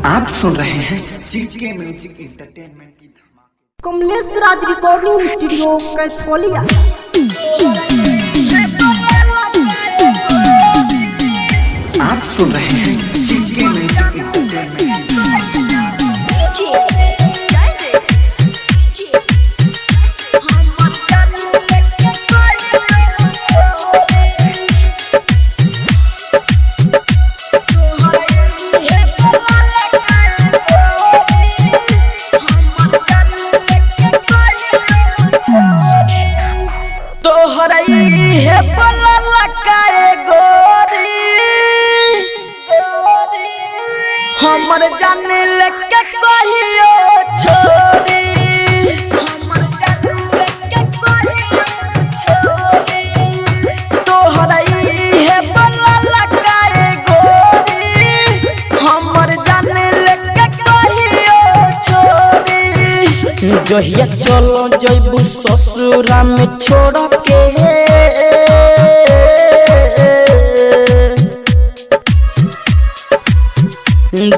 आप सुन रहे हैं जीके म्यूजिक एंटरटेनमेंट की धमाके। कमलेश राज रिकॉर्डिंग स्टूडियो कैसोलिया। आप सुन रहे हैं जीके म्यूजिक एंटरटेनमेंट की हमर जाने लेके कहियो छोड़ी, हमर जाने लेके कहियो छोड़ी, तोहरा इहे बोला लकाए गोरी, हमर जाने लेके कहियो छोड़ी। जहिया चलो जइबू ससुरा में छोड़ के,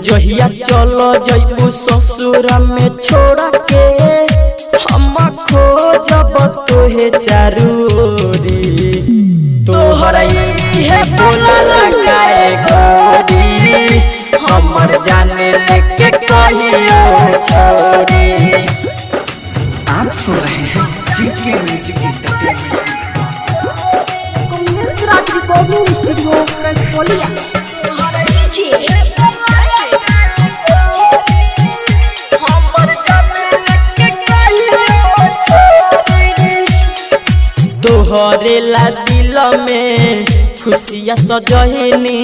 जहिया चलो जइबू ससुरा में छोड़ के, हम खोजब तोहे चारूरी, तोहरा इहे बोला लकाए गोरी, हमर जाने लेके कहियो छोड़ी। आप सुन रहे हैं जीके म्यूजिक एंटरटेनमेंट की कमलेश राज रिकॉर्डिंग स्टूडियो कैसोलिया। तोहरे ला दिल में खुशियाँ सजहिनी,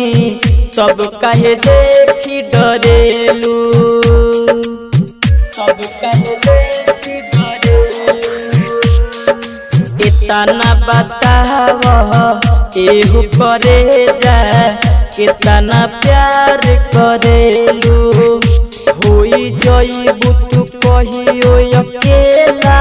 तब कहे देखी डरेलू, तब कहे देखी डरेलू। इतना बताव एहू करे जा, कितना प्यार करेलू, होई जइबू तू कहियो अकेला,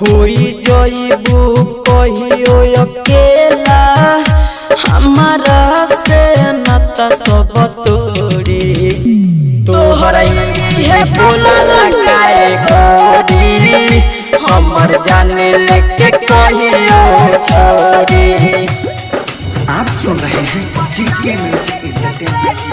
होई जइबू कहियो अकेला, हमारा से नाता सब तोड़ी, तोहरा इहे बोला लकाए गोरी, हमर जाने लेके कहियो छोड़ी। आप सुन रहे हैं जीके म्यूजिक एंटरटेनमेंट की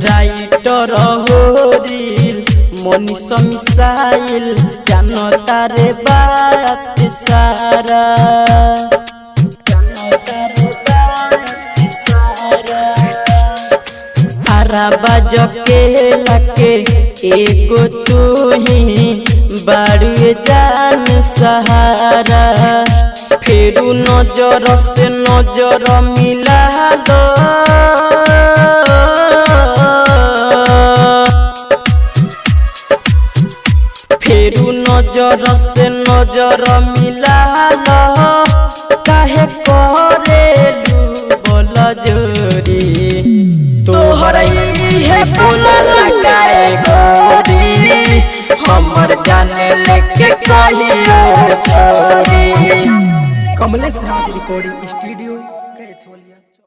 राइटर होरिल मनीष मिसाइल, जानता रे बात सारा, जानता रे बात सारा। हरा बाज के लके एगो तू ही बाड़ू जान सहारा, फेरू नजर से नजर मिला दो, फेरू नजर से नजर मिला लो, काहे करेलू बोल जोरी, तोहरा इहे बोला लकाए गोरी, हमर जाने लेके कहियो छोड़ी। कमलेश राज रिकॉर्डिंग स्टूडियो।